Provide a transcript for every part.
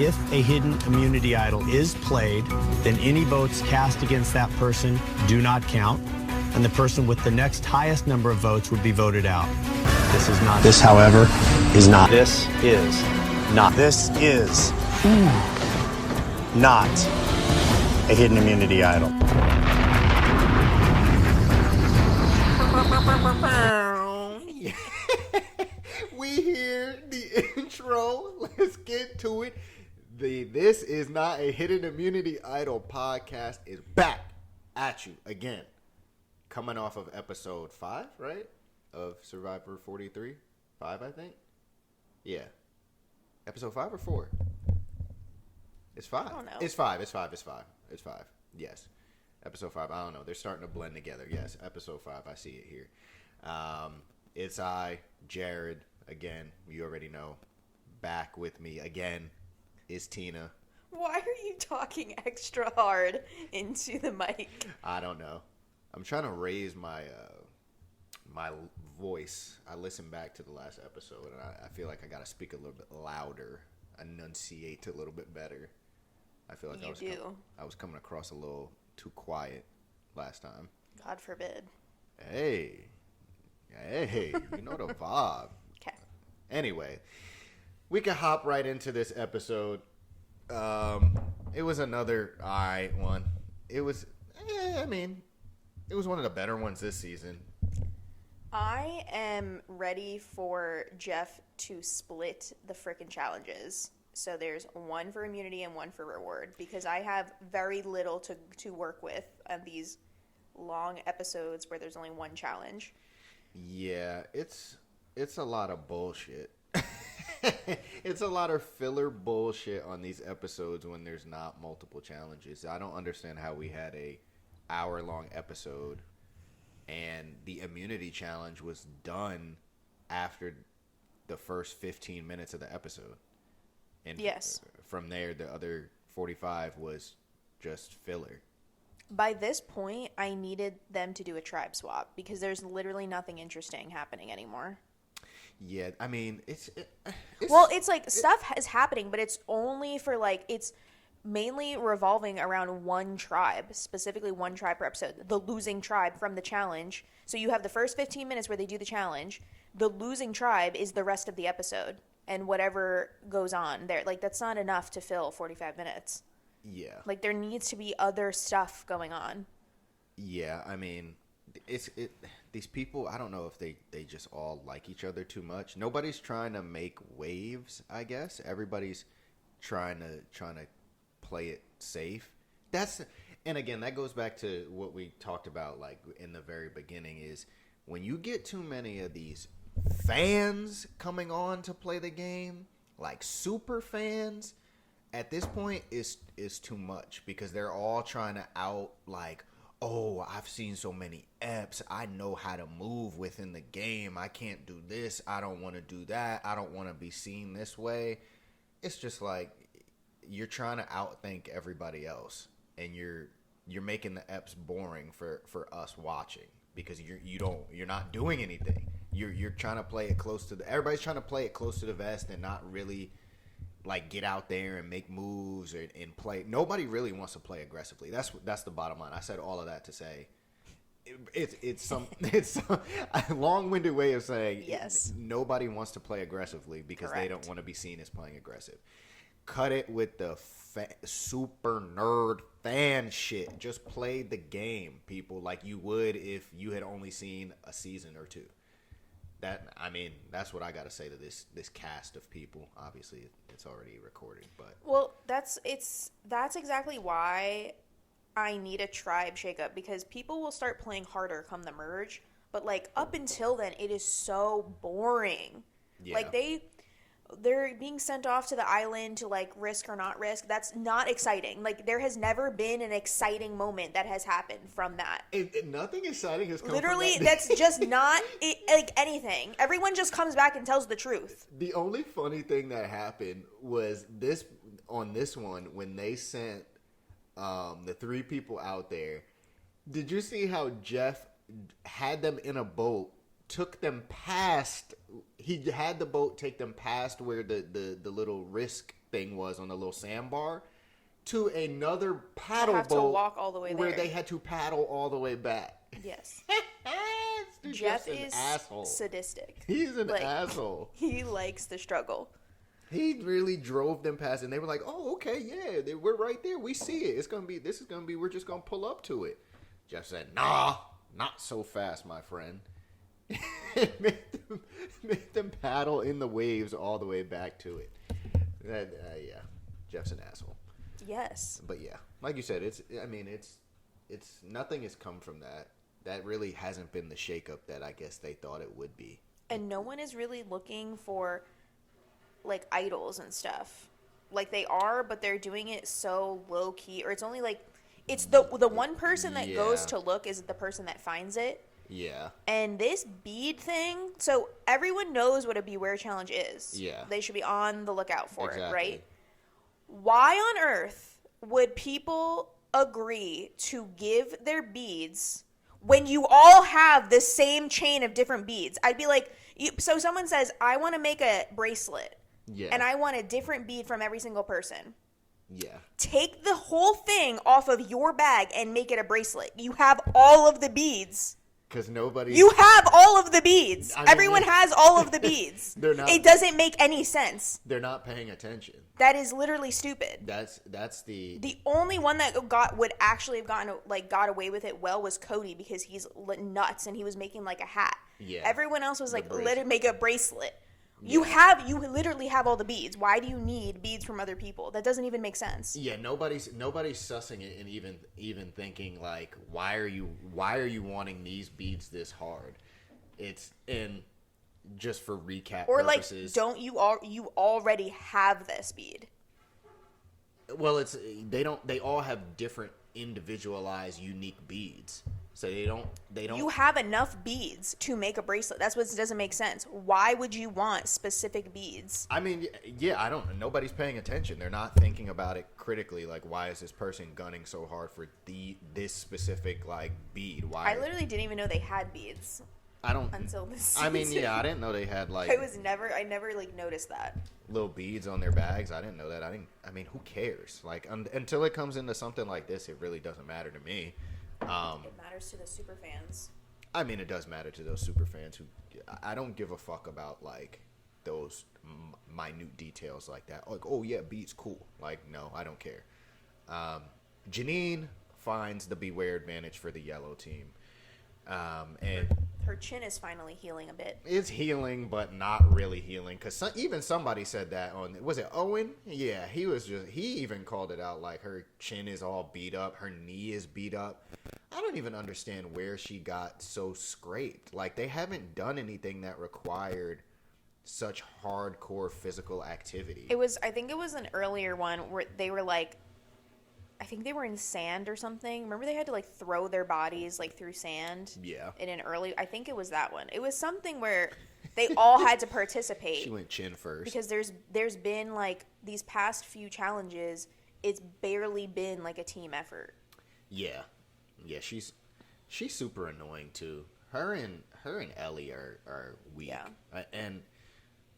if a hidden immunity idol is played, then any votes cast against that person do not count, and the person with the next highest number of votes would be voted out. This is not. This, however, is not. This is not. This is not a hidden immunity idol. We hear the intro. Let's get to it. The This Is Not a Hidden Immunity Idol podcast is back at you again. Coming off of episode 5, right? Of Survivor 43. 5, I think. Yeah. Episode 5 or 4? It's 5. I don't know. It's 5. Yes. Episode 5. I don't know. They're starting to blend together. Yes. Episode 5. I see it here. It's Jared, again. You already know. Back with me again is Tina. Why are you talking extra hard into the mic? I don't know. I'm trying to raise my my voice. I listened back to the last episode, and I feel like I got to speak a little bit louder, enunciate a little bit better. I feel like I was coming across a little too quiet last time. God forbid. Hey, you know the vibe. Okay. Anyway, we can hop right into this episode. It was another alright one. It was, it was one of the better ones this season. I am ready for Jeff to split the frickin' challenges. So there's one for immunity and one for reward, because I have very little to work with on these long episodes where there's only one challenge. Yeah, it's a lot of bullshit. It's a lot of filler bullshit on these episodes when there's not multiple challenges. I don't understand how we had a hour-long episode and the immunity challenge was done after the first 15 minutes of the episode. And yes. From there, the other 45 was just filler. By this point, I needed them to do a tribe swap because there's literally nothing interesting happening anymore. Yeah, I mean, it's stuff is happening, but it's only for it's mainly revolving around one tribe, specifically one tribe per episode, the losing tribe from the challenge. So you have the first 15 minutes where they do the challenge. The losing tribe is the rest of the episode and whatever goes on there. That's not enough to fill 45 minutes. Yeah. There needs to be other stuff going on. Yeah, I mean, these people, I don't know if they just all like each other too much. Nobody's trying to make waves, I guess. Everybody's trying to play it safe. And again, that goes back to what we talked about in the very beginning, is when you get too many of these fans coming on to play the game, super fans, at this point is too much, because they're all trying to out oh, I've seen so many eps. I know how to move within the game. I can't do this. I don't want to do that. I don't want to be seen this way. It's just you're trying to outthink everybody else, and you're making the eps boring for us watching, because you're not doing anything. You're trying to play it close to everybody's trying to play it close to the vest and not really get out there and make moves and play. Nobody really wants to play aggressively. That's the bottom line. I said all of that to say it's a long-winded way of saying yes. Nobody wants to play aggressively because Correct. They don't want to be seen as playing aggressive. Cut it with the super nerd fan shit. Just play the game, people, like you would if you had only seen a season or two. That's what I got to say to this cast of people. Obviously, it's already recorded, but that's exactly why I need a tribe shakeup, because people will start playing harder come the merge, but up until then, it is so boring. Yeah. They're being sent off to the island to risk or not risk. That's not exciting. There has never been an exciting moment that has happened from that. Nothing exciting has come Literally, from that. that's just not anything. Everyone just comes back and tells the truth. The only funny thing that happened was on this one when they sent the 3 people out there. Did you see how Jeff had them in a boat, took them past? He had the boat take them past where the little risk thing was on the little sandbar to another paddle have to boat walk all the way where there. they had to paddle all the way back. Yes. Dude, Jeff Jeff's an is asshole. sadistic. He's an Like, asshole. He likes the struggle. He really drove them past, and they were like, "Oh, okay, yeah, we're right there. We see it. This is gonna be. We're just gonna pull up to it." Jeff said, "Nah, not so fast, my friend." made them paddle in the waves all the way back to it. Yeah, Jeff's an asshole. Yes. But yeah, like you said, it's nothing has come from that. That really hasn't been the shakeup that I guess they thought it would be. And no one is really looking for like idols and stuff. Like they are, but they're doing it so low key, or it's only like it's the one person that goes to look is the person that finds it. Yeah. And this bead thing, so everyone knows what a beware challenge is. Yeah. They should be on the lookout for it, Exactly. right? Why on earth would people agree to give their beads when you all have the same chain of different beads? I'd be like, so someone says, I want to make a bracelet. Yeah. And I want a different bead from every single person. Yeah. Take the whole thing off of your bag and make it a bracelet. You have all of the beads. Because nobody. You have all of the beads. I mean, Everyone has all of the beads. They're not. It doesn't make any sense. They're not paying attention. That is literally stupid. That's the. The only one that would actually have got away with it well was Cody, because he's nuts and he was making like a hat. Yeah. Everyone else was like, bracelet. let it make a bracelet. Yeah. You literally have all the beads. Why do you need beads from other people? That doesn't even make sense. Yeah, nobody's sussing it and even thinking like, why are you wanting these beads this hard? It's in just for recap Or purposes. like, you already have this bead? Well, they all have different individualized unique beads. So they don't. You have enough beads to make a bracelet. That's what doesn't make sense. Why would you want specific beads? I mean, yeah, I don't. Nobody's paying attention. They're not thinking about it critically. Like, why is this person gunning so hard for this specific like bead? Why? I literally didn't even know they had beads I don't. until this. I mean, season. yeah, I didn't know they had like I never like noticed that. little beads on their bags. I didn't know that. I mean, who cares? Like, until it comes into something like this, it really doesn't matter to me. It matters to the super fans. I mean, it does matter to those super fans who. I don't give a fuck about like those minute details like that. Like, oh yeah, beats cool. Like, no, I don't care. Janine finds the beware advantage for the yellow team, and Her chin is finally healing a bit. it's healing, but not really healing. Because even somebody said that on, was it Owen? Yeah, he even called it out, like her chin is all beat up, her knee is beat up. I don't even understand where she got so scraped. Like, they haven't done anything that required such hardcore physical activity. I think it was an earlier one where they were like, I think they were in sand or something. Remember they had to like throw their bodies like through sand? Yeah. I think it was that one. It was something where they all had to participate. She went chin first. Because there's been like these past few challenges, it's barely been like a team effort. Yeah. Yeah, she's super annoying too. Her and Ellie are weak. Yeah. And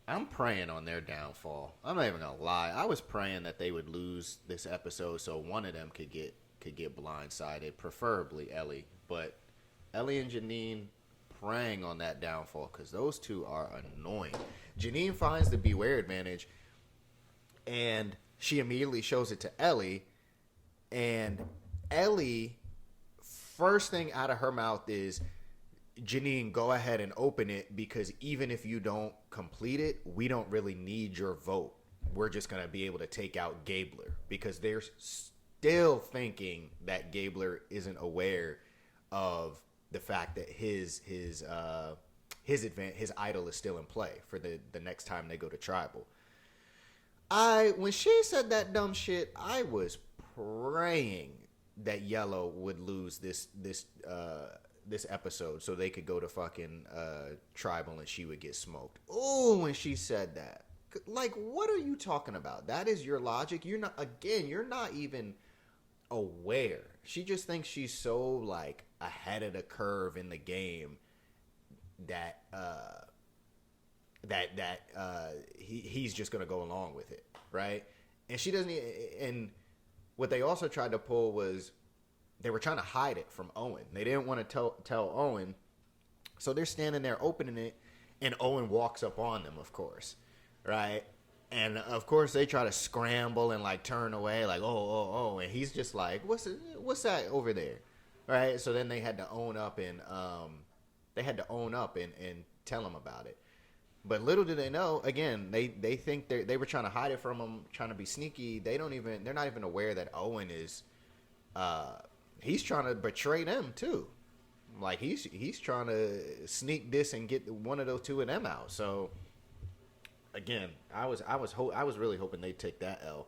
I'm praying on their downfall. I'm not even gonna lie. I was praying that they would lose this episode so one of them could get blindsided, preferably Ellie. But Ellie and Janine, praying on that downfall because those two are annoying. Janine finds the beware advantage, and she immediately shows it to Ellie, and Ellie, first thing out of her mouth is, Janine, go ahead and open it, because even if you don't complete it, we don't really need your vote. We're just going to be able to take out Gabler, because they're still thinking that Gabler isn't aware of the fact that his idol is still in play for the next time they go to tribal. When she said that dumb shit, I was praying that Yellow would lose this episode so they could go to fucking tribal and she would get smoked. Oh, when she said that. Like, what are you talking about? That is your logic? You're not even aware. She just thinks she's so, like, ahead of the curve in the game that he's just going to go along with it, right? And she doesn't. And what they also tried to pull was they were trying to hide it from Owen. They didn't want to tell Owen, so they're standing there opening it, and Owen walks up on them, of course, right? And of course they try to scramble and like turn away, like oh, and he's just like, what's that over there, right? So then they had to own up and tell him about it. But little do they know, again, they think they were trying to hide it from him, trying to be sneaky. They're not even aware that Owen is, he's trying to betray them too. Like he's trying to sneak this and get one of those two of them out. So again, I was really hoping they'd take that L.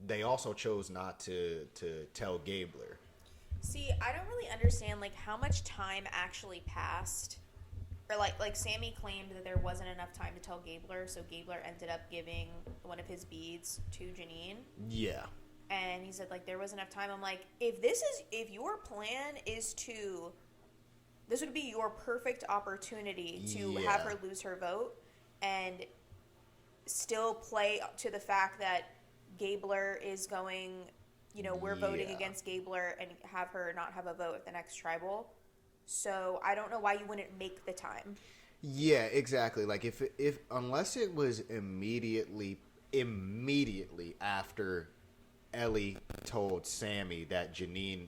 They also chose not to tell Gabler. See, I don't really understand like how much time actually passed. Or like Sammy claimed that there wasn't enough time to tell Gabler, so Gabler ended up giving one of his beads to Janine. Yeah. And he said like there wasn't enough time. I'm like, if your plan is to, this would be your perfect opportunity to have her lose her vote and still play to the fact that Gabler is going, we're voting against Gabler and have her not have a vote at the next tribal. So I don't know why you wouldn't make the time. Yeah, exactly. Like if unless it was immediately after Ellie told Sammy that Janine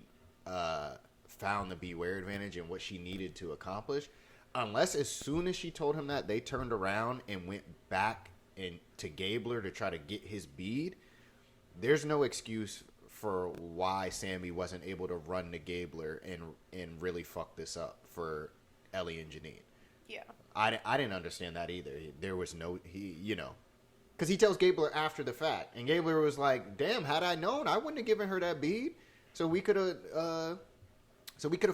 found the beware advantage and what she needed to accomplish, unless as soon as she told him that, they turned around and went back to Gabler to try to get his bead, there's no excuse for why Sammy wasn't able to run to Gabler and really fuck this up for Ellie and Janine. Yeah. I didn't understand that either. There was no, because he tells Gabler after the fact, and Gabler was like, "Damn, had I known, I wouldn't have given her that bead. So we could have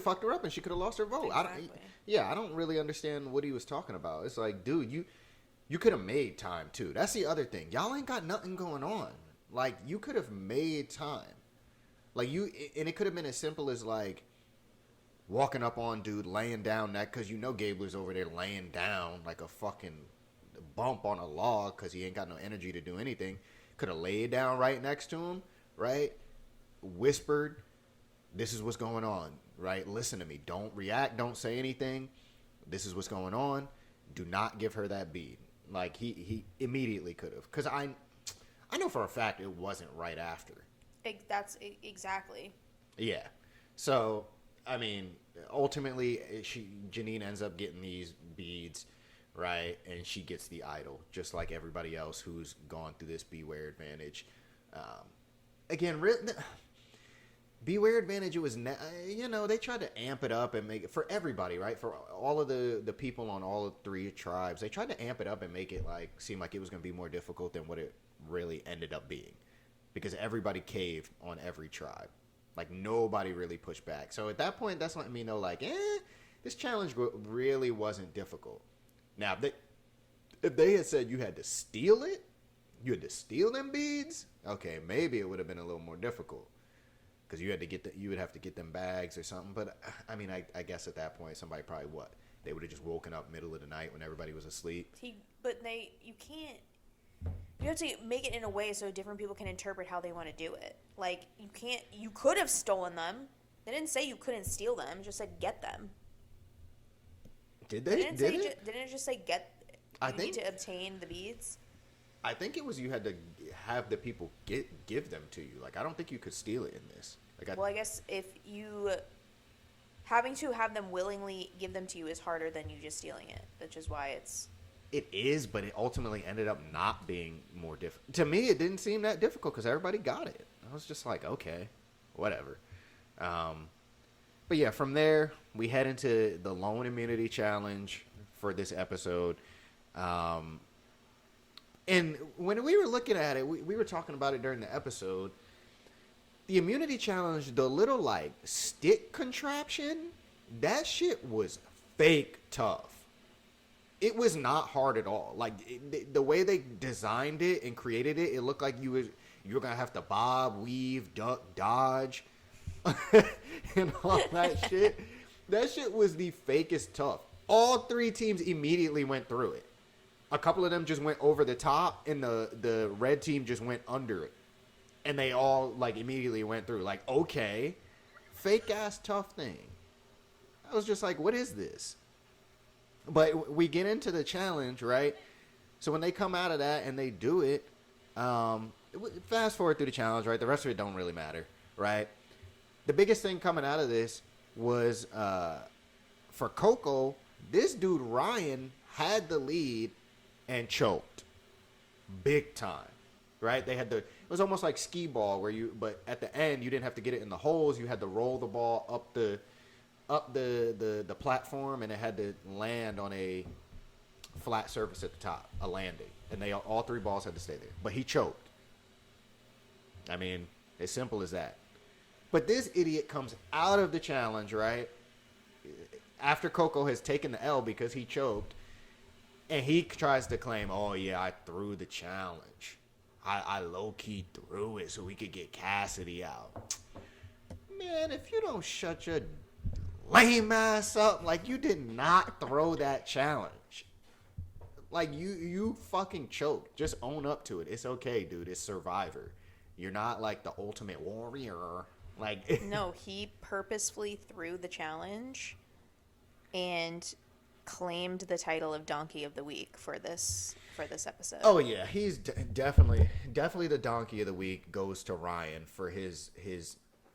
fucked her up, and she could have lost her vote." Exactly. I don't really understand what he was talking about. It's like, dude, you could have made time too. That's the other thing. Y'all ain't got nothing going on. Like, you could have made time. Like, and it could have been as simple as like walking up on dude, laying down that, because Gabler's over there laying down like a fucking bump on a log because he ain't got no energy to do anything. Could have laid down right next to him, right? Whispered, "This is what's going on," right? "Listen to me. Don't react. Don't say anything. This is what's going on. Do not give her that bead." Like, he immediately could have. Because I know for a fact it wasn't right after. That's exactly. Yeah. So, I mean, ultimately, Janine ends up getting these beads, right? And she gets the idol, just like everybody else who's gone through this beware advantage. Again, beware advantage, it was, they tried to amp it up and make it for everybody, right? For all of the people on all of three tribes, they tried to amp it up and make it seem like it was going to be more difficult than what it really ended up being, because everybody caved on every tribe. Like, nobody really pushed back. So at that point, that's letting me know, like, this challenge really wasn't difficult. Now, if they had said you had to steal it, you had to steal them beads, okay, maybe it would have been a little more difficult, because you would have to get them bags or something. But I mean, I guess at that point, somebody probably they would have just woken up middle of the night when everybody was asleep. You have to make it in a way so different people can interpret how they want to do it. Like, you could have stolen them. They didn't say you couldn't steal them. It just said get them. Did they? Didn't it just say get? Need to obtain the beads. I think it was you had to have the people give them to you. Like, I don't think you could steal it in this. I guess if you having to have them willingly give them to you is harder than you just stealing it, which is why it's. It is, but it ultimately ended up not being more difficult. To me, it didn't seem that difficult because everybody got it. I was just like, okay, whatever. But yeah, from there, we head into the lone immunity challenge for this episode. And when we were looking at it, we were talking about it during the episode. The immunity challenge, the little, stick contraption, that shit was fake tough. It was not hard at all. Like, the way they designed it and created it, it looked like you were going to have to bob, weave, duck, dodge, and all that shit. That shit was the fakest tough. All three teams immediately went through it. A couple of them just went over the top, and the red team just went under it. And they all, like, immediately went through. Like, okay, fake-ass tough thing. I was just like, what is this? But we get into the challenge, right? So when they come out of that and they do it, fast forward through the challenge, right? The rest of it don't really matter, right? The biggest thing coming out of this was, for Coco, this dude Ryan had the lead and choked big time, right? They had it was almost like skee ball but at the end you didn't have to get it in the holes. You had to roll the ball up the platform, and it had to land on a flat surface at the top, a landing, and all 3 balls had to stay there. But he choked. I mean, as simple as that. But this idiot comes out of the challenge, right? After Coco has taken the L because he choked, and he tries to claim, oh, yeah, I threw the challenge. I low-key threw it so we could get Cassidy out. Man, if you don't shut your lame ass up, like, you did not throw that challenge. Like, you fucking choked. Just own up to it. It's okay, dude. It's Survivor. You're not, like, the ultimate warrior. Like, no, he purposefully threw the challenge and claimed the title of Donkey of the Week for this episode. Oh yeah, he's definitely the Donkey of the Week goes to Ryan for his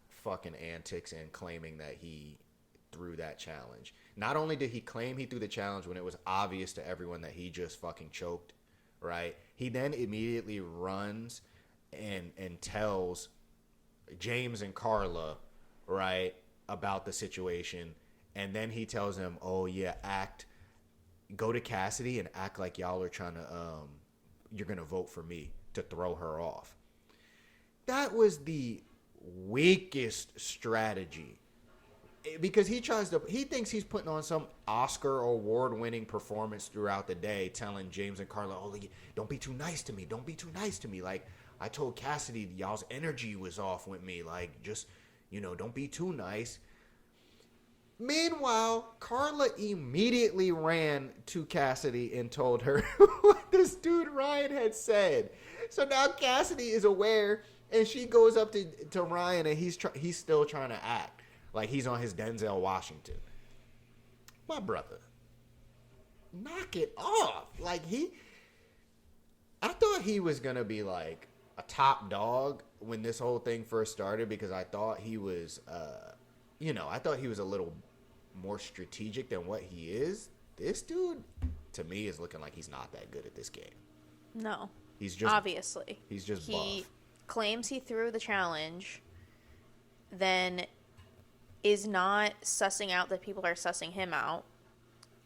fucking antics and claiming that he threw that challenge. Not only did he claim he threw the challenge when it was obvious to everyone that he just fucking choked, right? He then immediately runs and tells James and Carla, right, about the situation. And then he tells them, oh, yeah, go to Cassidy and act like y'all are trying to, you're going to vote for me to throw her off. That was the weakest strategy. Because he thinks he's putting on some Oscar award-winning performance throughout the day, telling James and Carla, oh, don't be too nice to me. Don't be too nice to me. Like, I told Cassidy y'all's energy was off with me. Like, just, don't be too nice. Meanwhile, Carla immediately ran to Cassidy and told her what this dude Ryan had said. So now Cassidy is aware, and she goes up to Ryan, and he's still trying to act like he's on his Denzel Washington. My brother, knock it off. Like, I thought he was going to be like a top dog when this whole thing first started, because I thought he was, I thought he was a little more strategic than what he is. This dude, to me, is looking like he's not that good at this game. No. He's just obviously. He's just he buff. Claims he threw the challenge, then is not sussing out that people are sussing him out,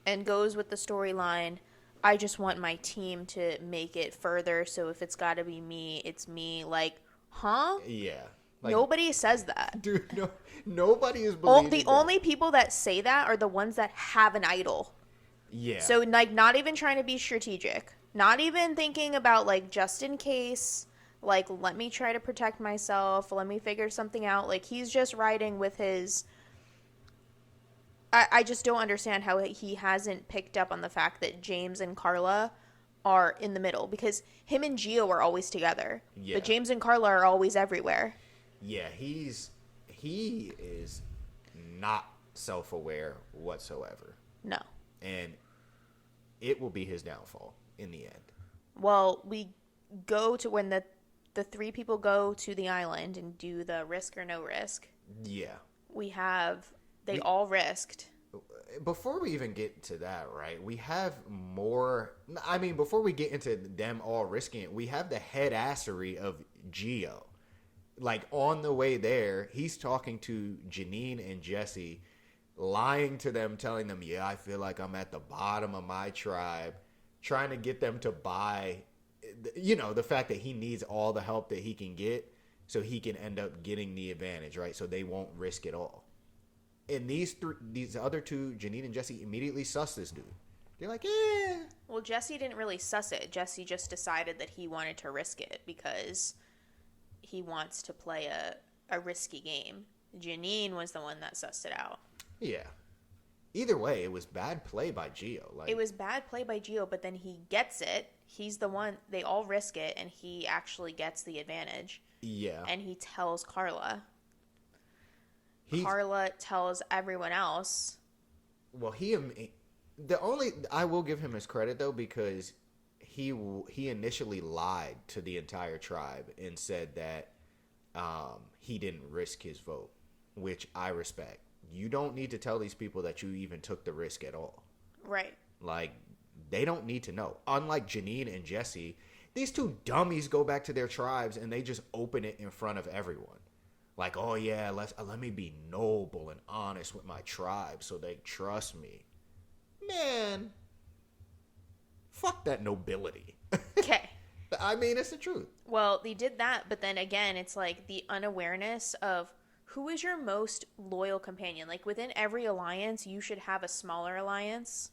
and goes with the storyline, I just want my team to make it further, so if it's got to be me, it's me. Like, huh? Yeah. Like, nobody says that. Dude, nobody is believing the that. only people that say that are the ones that have an idol. Yeah. So, like, not even trying to be strategic. Not even thinking about, like, just in case. Like, let me try to protect myself. Let me figure something out. Like, he's just riding with his... I just don't understand how he hasn't picked up on the fact that James and Carla are in the middle. Because him and Gio are always together. Yeah. But James and Carla are always everywhere. Yeah, he is not self-aware whatsoever. No. And it will be his downfall in the end. Well, we go to when the 3 people go to the island and do the risk or no risk. Yeah. They all risked. Before we even get to that, right, we have more... I mean, before we get into them all risking it, we have the head assery of Gio. Like, on the way there, he's talking to Janine and Jesse, lying to them, telling them, yeah, I feel like I'm at the bottom of my tribe, trying to get them to buy, the fact that he needs all the help that he can get so he can end up getting the advantage, right? So they won't risk it all. And these other 2, Janine and Jesse, immediately suss this dude. They're like, yeah. Well, Jesse didn't really suss it. Jesse just decided that he wanted to risk it because he wants to play a risky game. Janine was the one that sussed it out. Yeah. Either way, it was bad play by Gio. Like, it was bad play by Gio, but then he gets it. He's the one. They all risk it, and he actually gets the advantage. yeah. And he tells Carla. Carla tells everyone else. Well, I will give him his credit though, because he initially lied to the entire tribe and said that he didn't risk his vote, which I respect. You don't need to tell these people that you even took the risk at all. Right. Like, they don't need to know. Unlike Janine and Jesse, these two dummies go back to their tribes and they just open it in front of everyone. Like, oh yeah, let me be noble and honest with my tribe so they trust me. Man, fuck that nobility. Okay. I mean, it's the truth. Well, they did that, but then again, it's like the unawareness of who is your most loyal companion. Like, within every alliance, you should have a smaller alliance.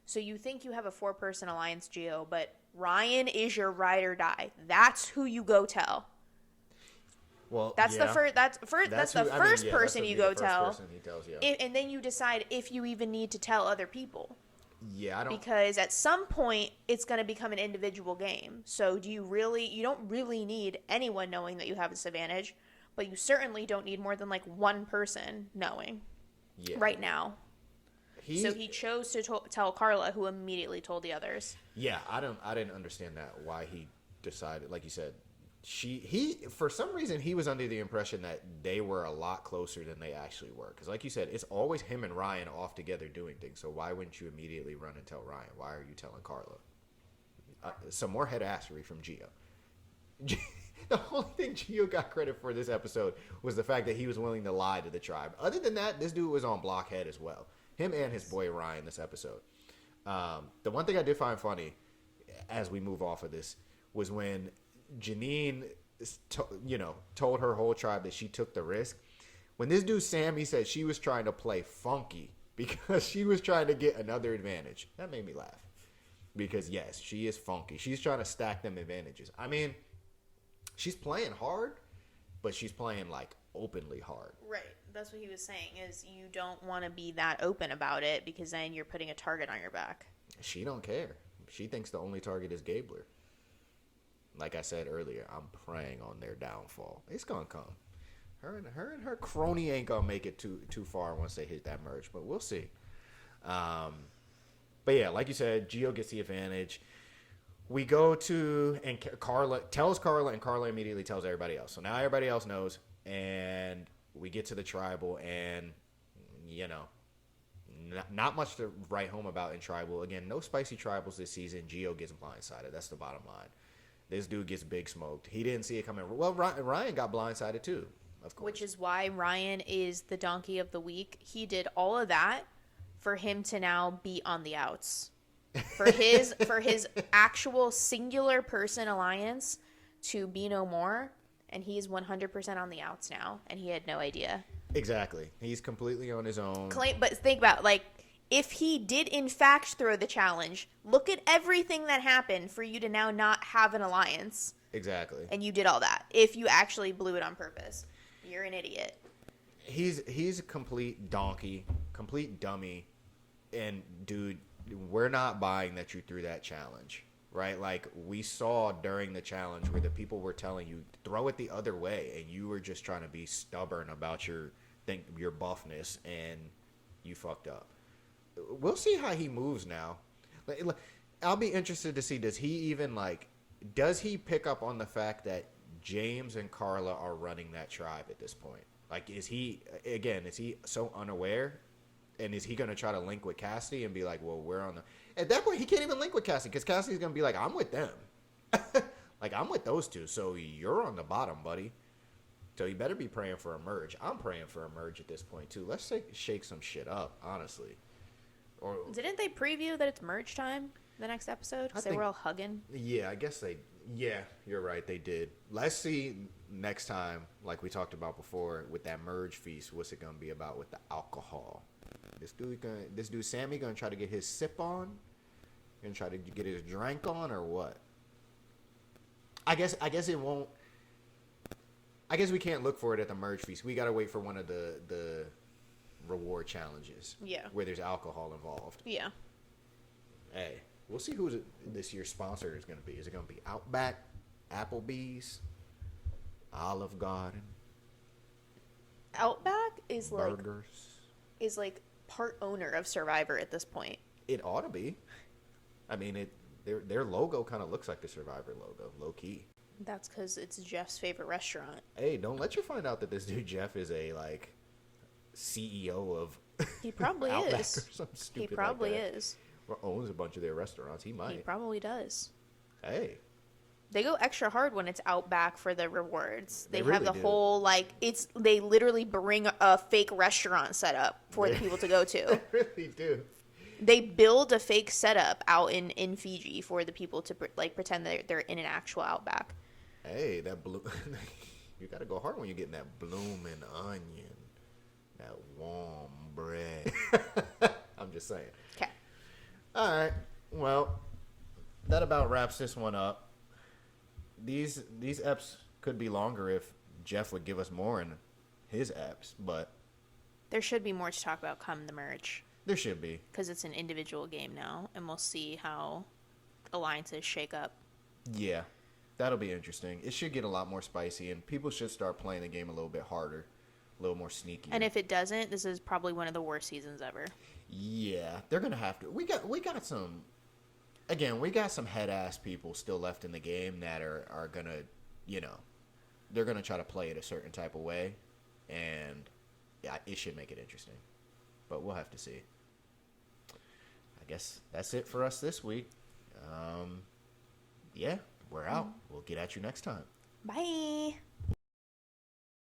So you think you have a 4-person alliance, Gio, but Ryan is your ride or die. That's who you go tell. Well, that's yeah. the first. That's the first person you go tell. Person he tells, yeah. And then you decide if you even need to tell other people. Yeah, I don't. Because at some point it's going to become an individual game. So you don't really need anyone knowing that you have this advantage, but you certainly don't need more than like one person knowing. Yeah. Right now. So he chose to tell Carla, who immediately told the others. Yeah, I didn't understand that, why he decided, like you said, he for some reason he was under the impression that they were a lot closer than they actually were. Because like you said, it's always him and Ryan off together doing things. So why wouldn't you immediately run and tell Ryan? Why are you telling Carla? Some more headassery from Gio. The only thing Gio got credit for this episode was the fact that he was willing to lie to the tribe. Other than that, this dude was on blockhead as well. Him and his boy Ryan this episode. The one thing I did find funny as we move off of this was when Janine, told her whole tribe that she took the risk. When this dude Sammy said she was trying to play funky because she was trying to get another advantage, that made me laugh. Because yes, she is funky. She's trying to stack them advantages. I mean, she's playing hard, but she's playing like openly hard. Right. That's what he was saying, is you don't want to be that open about it because then you're putting a target on your back. She don't care. She thinks the only target is Gabler. Like I said earlier, I'm preying on their downfall. It's gonna come. Her and her crony ain't gonna make it too far once they hit that merge, but we'll see. But yeah, like you said, Gio gets the advantage. We go to, and Carla tells Carla, and Carla immediately tells everybody else. So now everybody else knows, and we get to the tribal, and not much to write home about in tribal. Again, no spicy tribals this season. Gio gets blindsided. That's the bottom line. This dude gets big smoked. He didn't see it coming. Well, Ryan got blindsided too, of course. Which is why Ryan is the donkey of the week. He did all of that for him to now be on the outs. For his actual singular person alliance to be no more, and he's 100% on the outs now, and he had no idea. Exactly. He's completely on his own. But think about, like, if he did in fact throw the challenge, look at everything that happened for you to now not have an alliance. Exactly. And you did all that. If you actually blew it on purpose, you're an idiot. He's a complete donkey, complete dummy, and dude, we're not buying that you threw that challenge, right? Like, we saw during the challenge where the people were telling you throw it the other way, and you were just trying to be stubborn about your buffness, and you fucked up. We'll see how he moves now. I'll be interested to see, does he pick up on the fact that James and Carla are running that tribe at this point? Like, is he so unaware? And is he going to try to link with Cassidy and be like, well, we're on the... At that point, he can't even link with Cassidy because Cassidy's going to be like, I'm with them. Like, I'm with those two, so you're on the bottom, buddy. So you better be praying for a merge. I'm praying for a merge at this point, too. Let's shake some shit up, honestly. Or didn't they preview that it's merge time the next episode? Because they were all hugging. Yeah, I guess they... Yeah, you're right. They did. Let's see next time, like we talked about before, with that merge feast, what's it going to be about with the alcohol? This dude Sammy gonna try to get his sip on? Gonna try to get his drink on, or what? I guess it won't. I guess we can't look for it at the merge feast. We gotta wait for one of the reward challenges. Yeah. Where there's alcohol involved. Yeah. Hey, we'll see who this year's sponsor is going to be. Is it going to be Outback, Applebee's, Olive Garden, Outback is Burgers? like part owner of Survivor at this point. It ought to be. I mean, their logo kind of looks like the Survivor logo, low key. That's because it's Jeff's favorite restaurant. Hey, don't let you find out that this dude Jeff is a CEO of. He probably Outback is. Or something stupid He probably like that. is. Or owns a bunch of their restaurants. He might. He probably does. Hey. They go extra hard when it's Outback for the rewards. They have really the do. whole they literally bring a fake restaurant set up for the people to go to. They really do. They build a fake setup out in Fiji for the people to pretend that they're in an actual Outback. Hey, that blue. You got to go hard when you're getting that blooming onion, that warm bread. I'm just saying. Okay. All right. Well, that about wraps this one up. These eps could be longer if Jeff would give us more in his eps, but There should be more to talk about come the merge. there should be. Because it's an individual game now, and we'll see how alliances shake up. Yeah, that'll be interesting. It should get a lot more spicy, and people should start playing the game a little bit harder, a little more sneaky. And if it doesn't, this is probably one of the worst seasons ever. Yeah, they're gonna have to. We got some. Again, we got some head ass people still left in the game that are gonna, they're gonna try to play it a certain type of way, and yeah, it should make it interesting. But we'll have to see. I guess that's it for us this week. Yeah, we're out. We'll get at you next time. Bye.